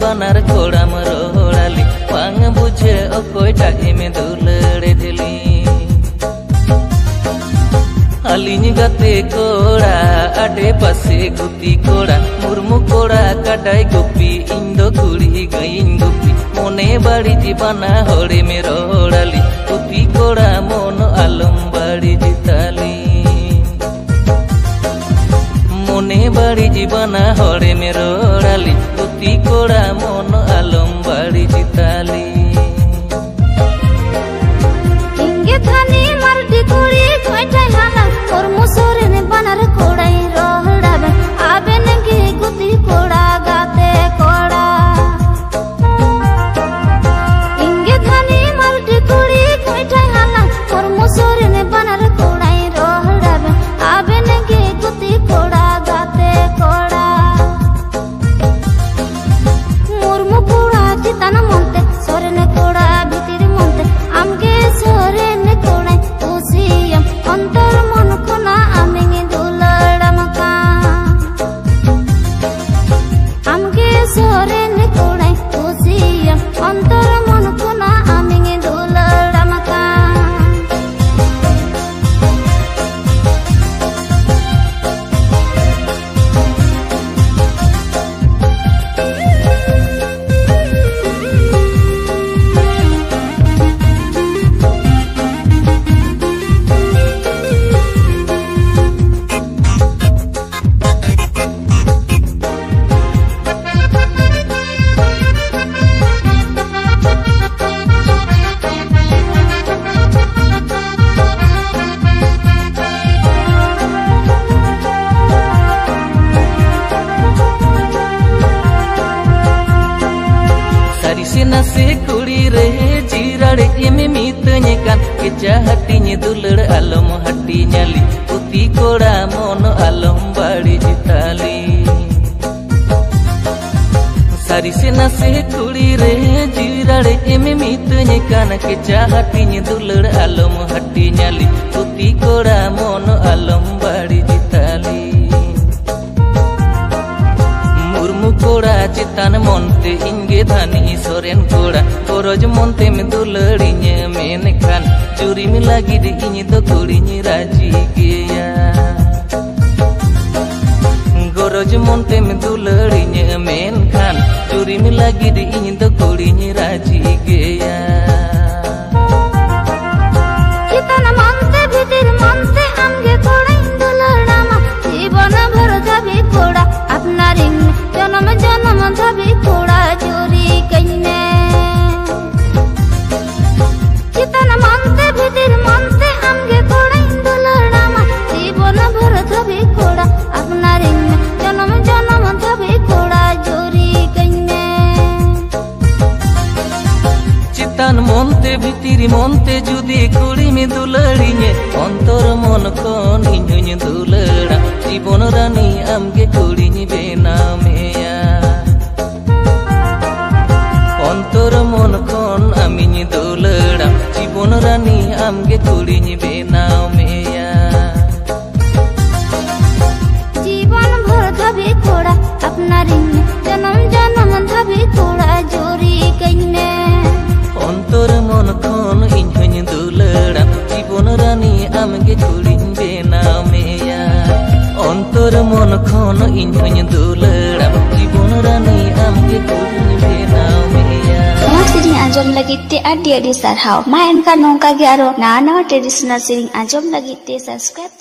banar koda merolali Wang buce okoi tahi me dulere dili Alinya gate koda ade pase gupi koda Murmu koda kadai gupi indo kuri gain gupi Mone bari jibana hore me rolali Gupi koda mono alum bari jitali Mone bari jibana hore me rolali Gupi koda mono alum bari jitali Inge thani mardi kuri koitai hala Or musore ne banar kodai rohdabe Abe nengi guti koda gate koda Inge thani mardi kuri koitai hala Or musore ne banar kodai rohdabe Abe nengi guti koda gate koda Murmu koda chitana monte sore ne koda bhitir monte Amge sore ne koda usiyam antar mon kona amingi duladamaka Amge sore ne koda usiyam antar mon kona amingi duladamaka Nase kuri re jirade eme mitanya kan keja hatinya dulur alom hati nyali Gupi koda mono alom bari jitali Sari se nase kuri re jirade eme mitanya kan keja hatinya dulur alom hati nyali Gupi koda mono alom bari jitali Murmu koda citan monte inge dhani soren koda Goroj monte me dularinya menekhan Curi me lagi di inyi to kurinya raji geya Goroj monte me dularinya menekhan Curi me lagi di inyi to kurinya raji geya Chitana monte bhitir monte amge koda induladama Jibana bhar jabi koda apnar inne janam janam dhabi koda chori kaine Chitana monte bhitir monte amge koda induladama jibana bhar dhabi koda apnar inne janam janam dhabi koda chori kaine Citan monte bhitiri monte judi kuri me dularinya Antor mon kon inhunya dulara Jibon rani amge kurinya benameya Antor mon kon aminya dulara Jibon rani amge kurinya benameya Jiban bhar dhabi koda apnar inne janam janam dhabi koda chori kaine Antor mon kon inhunya dulara Jibon rani amge kurinya benameya Antor mon kon inhunya dulara Jibon rani amge kurinya benameya Sering anjom lagi te adi sarhau main kan nongka ge aro na traditional sering anjom lagi te subscribe